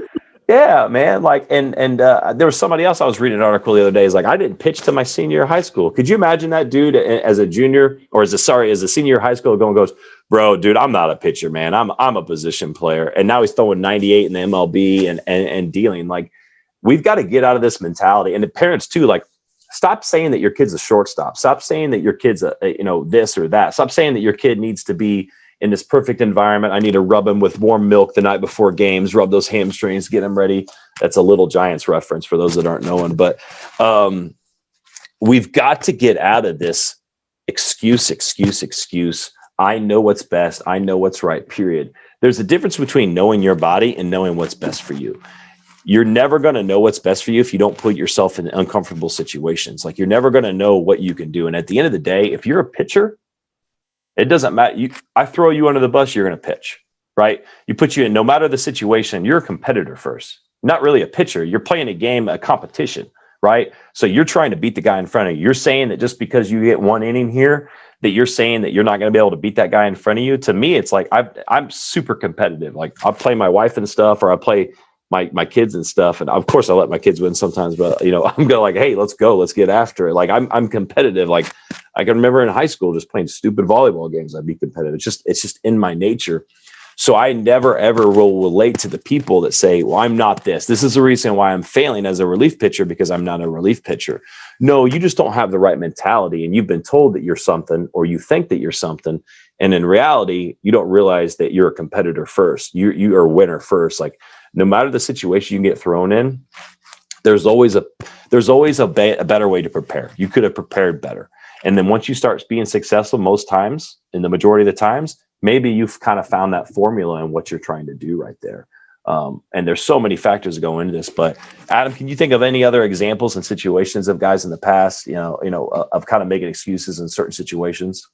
S1: Yeah, man. Like, and there was somebody else I was reading an article the other day. Is like, I didn't pitch to my senior year of high school. Could you imagine that dude as a junior or as a senior high school goes, bro, dude, I'm not a pitcher, man. I'm a position player. And now he's throwing 98 in the MLB and dealing. Like, we've got to get out of this mentality. And the parents too, like, stop saying that your kid's a shortstop. Stop saying that your kid's this or that. Stop saying that your kid needs to be in this perfect environment. I need to rub him with warm milk the night before games, rub those hamstrings, get him ready. That's a Little Giants reference for those that aren't knowing. But we've got to get out of this excuse. I know what's best. I know what's right, period. There's a difference between knowing your body and knowing what's best for you. You're never going to know what's best for you if you don't put yourself in uncomfortable situations. Like, you're never going to know what you can do. And at the end of the day, if you're a pitcher, it doesn't matter. I throw you under the bus, you're going to pitch, right? You put you in, no matter the situation, you're a competitor first, not really a pitcher. You're playing a game, a competition, right? So you're trying to beat the guy in front of you. You're saying that just because you get one inning here, that you're saying that you're not going to be able to beat that guy in front of you. To me, it's like I'm super competitive. Like, I'll play my wife and stuff, or I play my kids and stuff. And of course I let my kids win sometimes, but I'm going like, hey, let's go, let's get after it. Like, I'm competitive. Like, I can remember in high school just playing stupid volleyball games. I'd be competitive. It's just in my nature. So I never, ever will relate to the people that say, well, I'm not this. This is the reason why I'm failing as a relief pitcher, because I'm not a relief pitcher. No, you just don't have the right mentality, and you've been told that you're something, or you think that you're something. And in reality, you don't realize that you're a competitor first. You are a winner first. Like, no matter the situation you get thrown in, there's always a better way to prepare. You could have prepared better. And then once you start being successful, most times, in the majority of the times, maybe you've kind of found that formula and what you're trying to do right there. And there's so many factors that go into this. But Adam, can you think of any other examples and situations of guys in the past, of kind of making excuses in certain situations?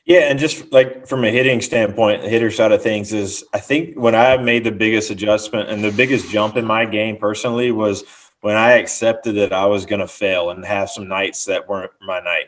S2: Yeah, and just like from a hitting standpoint, the hitter side of things is, I think when I made the biggest adjustment and the biggest jump in my game personally was when I accepted that I was going to fail and have some nights that weren't my night.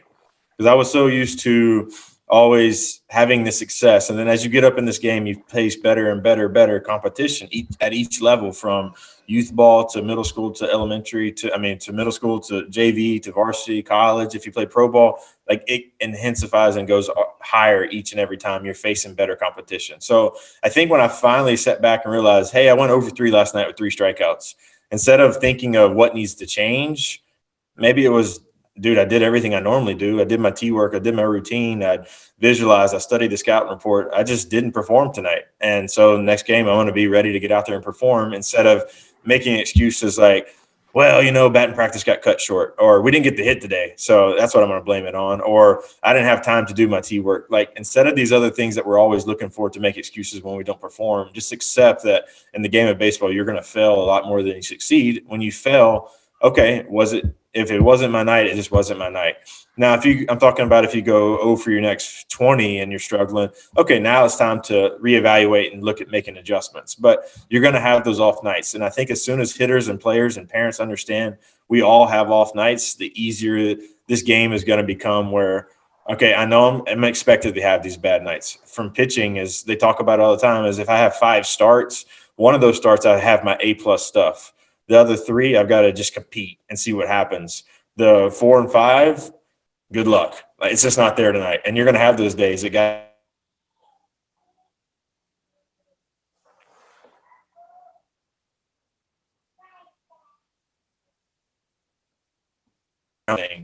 S2: Because I was so used to always having the success. And then as you get up in this game, you face better and better competition at each level, from youth ball to middle school to elementary to middle school to JV to varsity, college. If you play pro ball, like, it intensifies and goes higher each and every time you're facing better competition. So I think when I finally sat back and realized, hey, I went over 3 last night with 3 strikeouts, instead of thinking of what needs to change, maybe it was, dude, I did everything I normally do. I did my T work. I did my routine. I visualized. I studied the scouting report. I just didn't perform tonight. And so next game, I want to be ready to get out there and perform, instead of making excuses like, well, batting practice got cut short, or we didn't get the hit today, so that's what I'm going to blame it on, or I didn't have time to do my T work. Like, instead of these other things that we're always looking for to make excuses when we don't perform, just accept that in the game of baseball, you're going to fail a lot more than you succeed. When you fail, okay, if it wasn't my night, it just wasn't my night. Now, I'm talking about if you go 0 for your next 20 and you're struggling, okay, now it's time to reevaluate and look at making adjustments. But you're going to have those off nights. And I think as soon as hitters and players and parents understand we all have off nights, the easier this game is going to become, where, okay, I know I'm expected to have these bad nights. From pitching, as they talk about all the time, is if I have 5 starts, one of those starts I have my A+ stuff. The other 3, I've got to just compete and see what happens. The 4 and 5, good luck. It's just not there tonight. And you're going to have those days.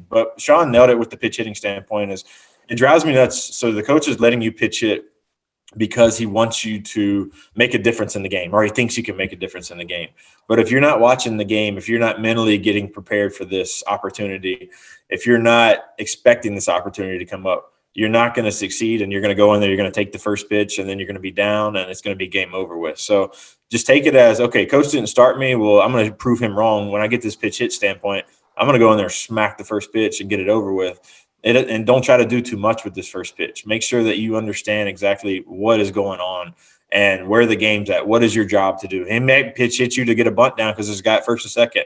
S2: But Sean nailed it with the pitch hitting standpoint. Is it drives me nuts. So the coach is letting you pitch hit because he wants you to make a difference in the game, or he thinks you can make a difference in the game. But if you're not watching the game, if you're not mentally getting prepared for this opportunity, if you're not expecting this opportunity to come up, you're not going to succeed, and you're going to go in there, you're going to take the first pitch, and then you're going to be down, and it's going to be game over with. So just take it as, okay, coach didn't start me. Well, I'm going to prove him wrong. When I get this pitch hit standpoint, I'm going to go in there, smack the first pitch, and get it over with. And don't try to do too much with this first pitch. Make sure that you understand exactly what is going on and where the game's at. What is your job to do? He may pitch hit you to get a bunt down because there's a guy at first or second.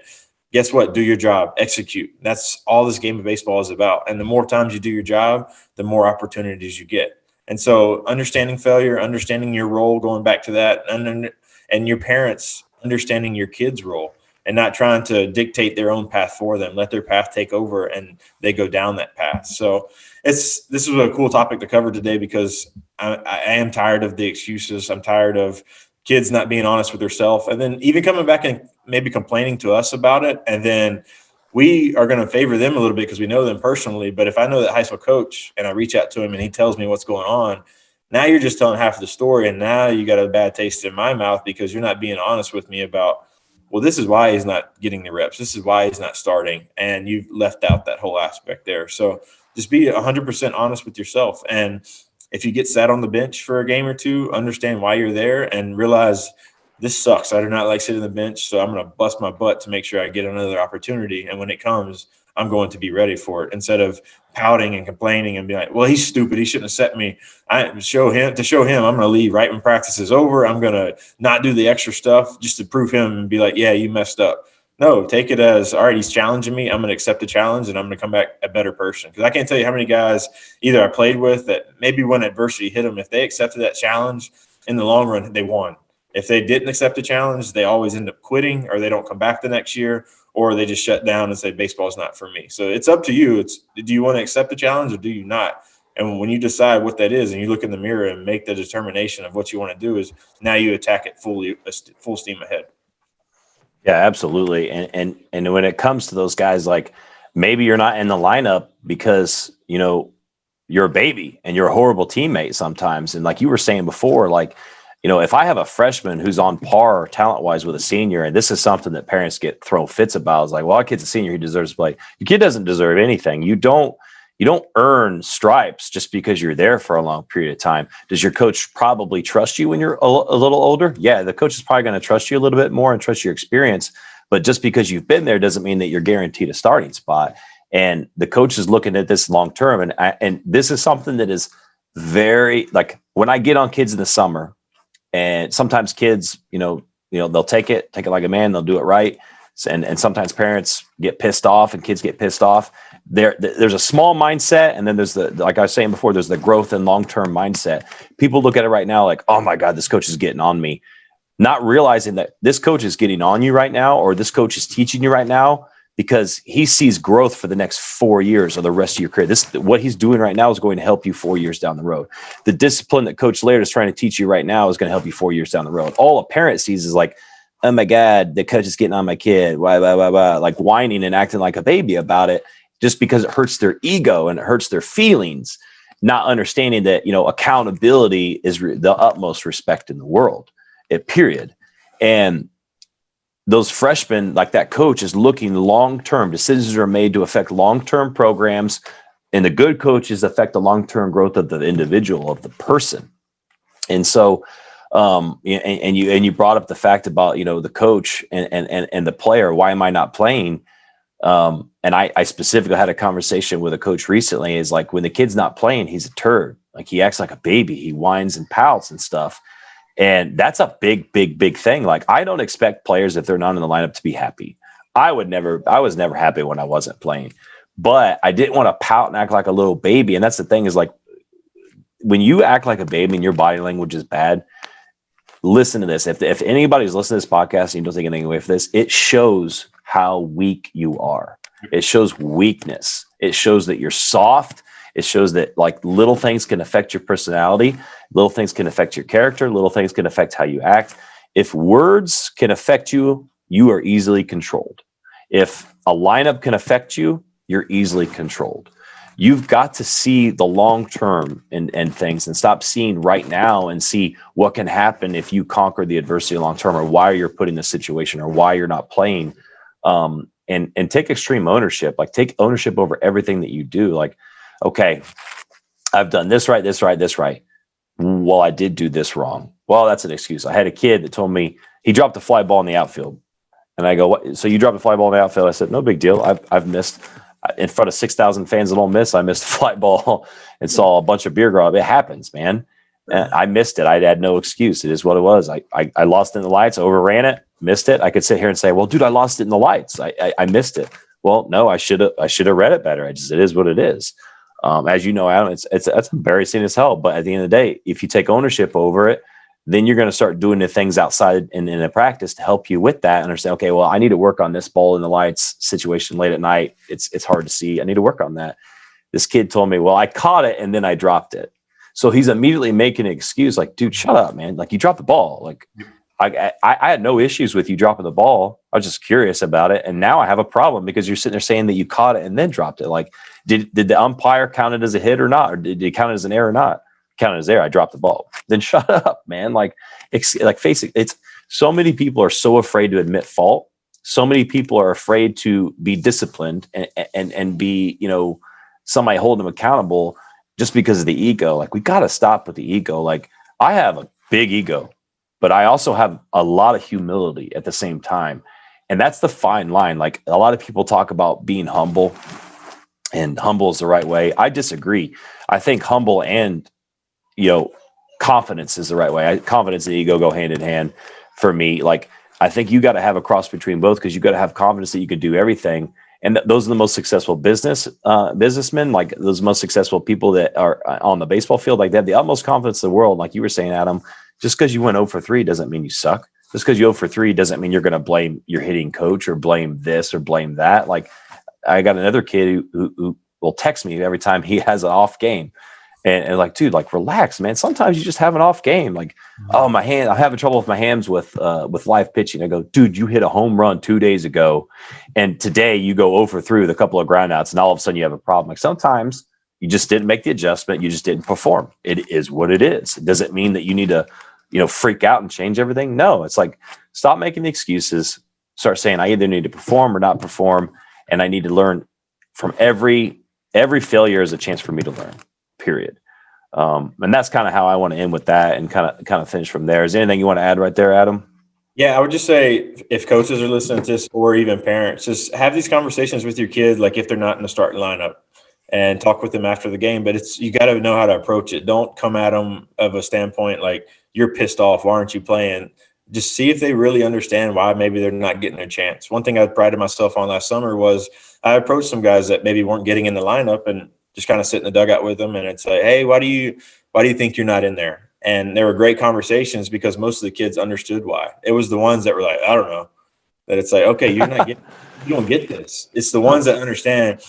S2: Guess what? Do your job. Execute. That's all this game of baseball is about. And the more times you do your job, the more opportunities you get. And so understanding failure, understanding your role, going back to that, and your parents understanding your kids' role, and not trying to dictate their own path for them. Let their path take over and they go down that path. So this is a cool topic to cover today, because I am tired of the excuses. I'm tired of kids not being honest with themselves, and then even coming back and maybe complaining to us about it. And then we are going to favor them a little bit because we know them personally. But if I know that high school coach and I reach out to him and he tells me what's going on, now you're just telling half of the story. And now you got a bad taste in my mouth because you're not being honest with me about, well, this is why he's not getting the reps. This is why he's not starting. And you've left out that whole aspect there. So just be 100% honest with yourself. And if you get sat on the bench for a game or two, understand why you're there and realize this sucks. I do not like sitting on the bench, so I'm going to bust my butt to make sure I get another opportunity. And when it comes, I'm going to be ready for it, instead of pouting and complaining and be like, well, he's stupid, he shouldn't have set me. To show him, I'm going to leave right when practice is over. I'm going to not do the extra stuff just to prove him and be like, yeah, you messed up. No, take it as, all right, he's challenging me. I'm going to accept the challenge, and I'm going to come back a better person. Because I can't tell you how many guys either I played with that maybe when adversity hit them, if they accepted that challenge, in the long run, they won. If they didn't accept the challenge, they always end up quitting, or they don't come back the next year, or they just shut down and say, baseball's not for me. So it's up to you. Do you want to accept the challenge or do you not? And when you decide what that is and you look in the mirror and make the determination of what you want to do, is now you attack it full steam ahead.
S1: Yeah, absolutely. And when it comes to those guys, like maybe you're not in the lineup because, you're a baby and you're a horrible teammate sometimes. And like you were saying before, like, if I have a freshman who's on par talent-wise with a senior, and this is something that parents get thrown fits about, it's like, well, our kid's a senior, he deserves to play. Your kid doesn't deserve anything. You don't earn stripes just because you're there for a long period of time. Does your coach probably trust you when you're a little older? Yeah, the coach is probably going to trust you a little bit more and trust your experience. But just because you've been there doesn't mean that you're guaranteed a starting spot. And the coach is looking at this long term. And this is something that is very, like, when I get on kids in the summer, and sometimes kids, they'll take it like a man, they'll do it right. And sometimes parents get pissed off and kids get pissed off. There's a small mindset, and then there's like I was saying before, there's the growth and long-term mindset. People look at it right now like, oh my God, this coach is getting on me. Not realizing that this coach is getting on you right now, or this coach is teaching you right now because he sees growth for the next 4 years or the rest of your career. What he's doing right now is going to help you 4 years down the road. The discipline that Coach Laird is trying to teach you right now is going to help you 4 years down the road. All a parent sees is like, oh my God, the coach is getting on my kid, blah, blah, blah, blah, like whining and acting like a baby about it, just because it hurts their ego and it hurts their feelings, not understanding that, accountability is the utmost respect in the world, period. And those freshmen, like that coach, is looking long-term. Decisions are made to affect long-term programs, and the good coaches affect the long-term growth of the individual, of the person. And so, and you brought up the fact about, the coach and the player. Why am I not playing? And I specifically had a conversation with a coach recently. Is like, when the kid's not playing, he's a turd. Like, he acts like a baby. He whines and pouts and stuff. And that's a big, big, big thing. Like, I don't expect players, if they're not in the lineup, to be happy. I was never happy when I wasn't playing, but I didn't want to pout and act like a little baby. And that's the thing, is like, when you act like a baby and your body language is bad, listen to this. If anybody's listening to this podcast and you don't take anything away from this, it shows how weak you are. It shows weakness. It shows that you're soft. It shows that, like, little things can affect your personality. Little things can affect your character. Little things can affect how you act. If words can affect you, you are easily controlled. If a lineup can affect you, you're easily controlled. You've got to see the long term and things, and stop seeing right now and see what can happen if you conquer the adversity long term, or why you're put in this situation, or why you're not playing. And take extreme ownership. Like, take ownership over everything that you do. Like, okay, I've done this right, this right, this right. Well, I did do this wrong. Well, that's an excuse. I had a kid that told me he dropped a fly ball in the outfield. And I go, what? So you dropped a fly ball in the outfield? I said, no big deal. I've missed, in front of 6,000 fans at Ole Miss, I missed a fly ball and saw a bunch of beer grub. It happens, man. And I missed it. I had no excuse. It is what it was. I lost it in the lights, overran it, missed it. I could sit here and say, well, dude, I lost it in the lights. I missed it. Well, no, I should have read it better. It is what it is. As you know, Adam, that's embarrassing as hell. But at the end of the day, if you take ownership over it, then you're going to start doing the things outside in a practice to help you with that. And understand, okay, well, I need to work on this ball in the lights situation late at night. It's hard to see. I need to work on that. This kid told me, well, I caught it and then I dropped it. So he's immediately making an excuse, like, dude, shut up, man. Like, you dropped the ball. Like, I had no issues with you dropping the ball. I was just curious about it. And now I have a problem because you're sitting there saying that you caught it and then dropped it. Like, did the umpire count it as a hit or not? Or did he count it as an error or not? Count it as error. I dropped the ball. Then shut up, man. Like face it. It's so many people are so afraid to admit fault. So many people are afraid to be disciplined and be, somebody hold them accountable. just because of the ego. Like, we got to stop with the ego. Like, I have a big ego, but I also have a lot of humility at the same time. And that's the fine line. Like, a lot of people talk about being humble, and humble is the right way. I disagree. I think humble and, confidence is the right way. Confidence and ego go hand in hand for me. Like, I think you got to have a cross between both, because you got to have confidence that you can do everything. And those are the most successful businessmen, like those most successful people that are on the baseball field. Like, they have the utmost confidence in the world. Like you were saying, Adam, just because you went 0 for 3 doesn't mean you suck. Just because you 0 for 3 doesn't mean you're going to blame your hitting coach or blame this or blame that. Like, I got another kid who will text me every time he has an off game. And like, dude, like, relax, man. Sometimes you just have an off game. Like, oh, my hand, I'm having trouble with my hands with live pitching. I go, dude, you hit a home run 2 days ago, and today you go 0 for 3 with a couple of groundouts, and all of a sudden you have a problem. Like, sometimes you just didn't make the adjustment. You just didn't perform. It is what it is. It doesn't mean that you need to, freak out and change everything. No, it's like, stop making the excuses. Start saying, I either need to perform or not perform, and I need to learn from every failure is a chance for me to learn. Period. And that's kind of how I want to end with that, and kind of finish from there. Is there anything you want to add right there, Adam?
S2: Yeah, I would just say, if coaches are listening to this, or even parents, just have these conversations with your kid, like if they're not in the starting lineup, and talk with them after the game. But you got to know how to approach it. Don't come at them of a standpoint like, you're pissed off, why aren't you playing? Just see if they really understand why maybe they're not getting a chance. One thing I prided myself on last summer was I approached some guys that maybe weren't getting in the lineup, and just kind of sit in the dugout with them, and it's like, hey, why do you think you're not in there? And there were great conversations, because most of the kids understood why. It was the ones that were like, I don't know, that it's like, okay, you don't get this. It's the ones that understand,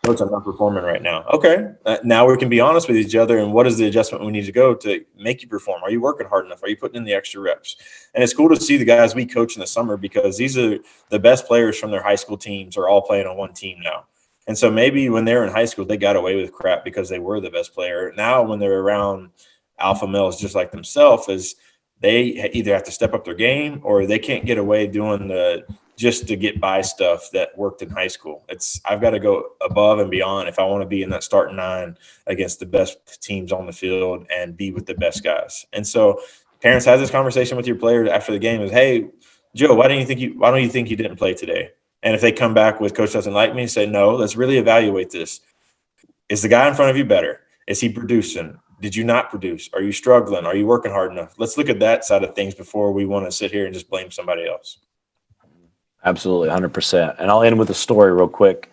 S2: coach, I'm not performing right now. Okay, now we can be honest with each other, and what is the adjustment we need to go to make you perform? Are you working hard enough? Are you putting in the extra reps? And it's cool to see the guys we coach in the summer, because these are the best players from their high school teams are all playing on one team now. And so maybe when they were in high school, they got away with crap because they were the best player. Now, when they're around alpha males just like themselves, is they either have to step up their game, or they can't get away doing the just to get by stuff that worked in high school. I've got to go above and beyond if I want to be in that starting 9 against the best teams on the field and be with the best guys. And so parents, have this conversation with your players after the game is, hey, Joe, why don't you think you didn't play today? And if they come back with, coach doesn't like me, say, no, let's really evaluate this. Is the guy in front of you better? Is he producing? Did you not produce? Are you struggling? Are you working hard enough? Let's look at that side of things before we want to sit here and just blame somebody else.
S1: Absolutely, 100%. And I'll end with a story real quick.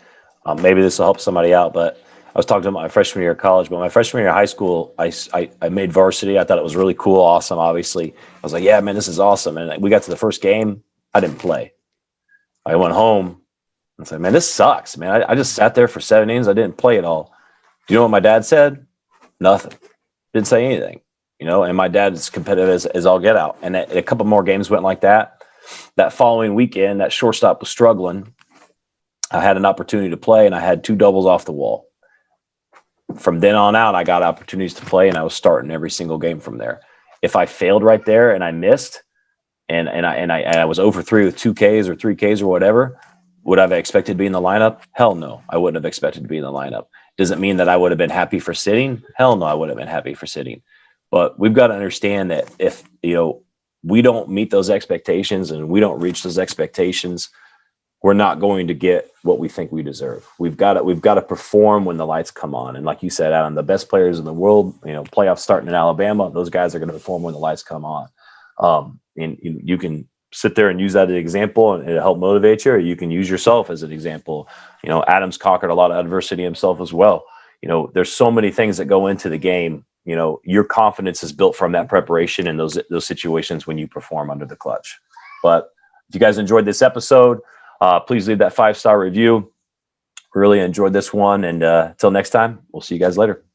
S1: Maybe this will help somebody out, but I was talking about my freshman year of college, but my freshman year of high school, I made varsity. I thought it was really cool, awesome, obviously. I was like, yeah, man, this is awesome. And we got to the first game. I didn't play. I went home and said, man, this sucks, man. I just sat there for 7 innings. I didn't play at all. Do you know what my dad said? Nothing. Didn't say anything, and my dad's competitive as all get out. And a couple more games went like that. That following weekend, that shortstop was struggling. I had an opportunity to play, and I had 2 doubles off the wall. From then on out, I got opportunities to play, and I was starting every single game from there. If I failed right there and I missed, and I was over 3 with 2 Ks or 3 Ks or whatever, would I have expected to be in the lineup? Hell no, I wouldn't have expected to be in the lineup. Does it mean that I would have been happy for sitting? Hell no, I would have been happy for sitting. But we've got to understand that if we don't meet those expectations and we don't reach those expectations, we're not going to get what we think we deserve. We've got to perform when the lights come on. And like you said, Adam, the best players in the world, playoffs starting in Alabama, those guys are going to perform when the lights come on. And you can sit there and use that as an example and it'll help motivate you, or you can use yourself as an example. Adam's conquered a lot of adversity himself as well. There's so many things that go into the game. Your confidence is built from that preparation and those situations when you perform under the clutch. But if you guys enjoyed this episode, please leave that 5-star review. Really enjoyed this one. And until next time, we'll see you guys later.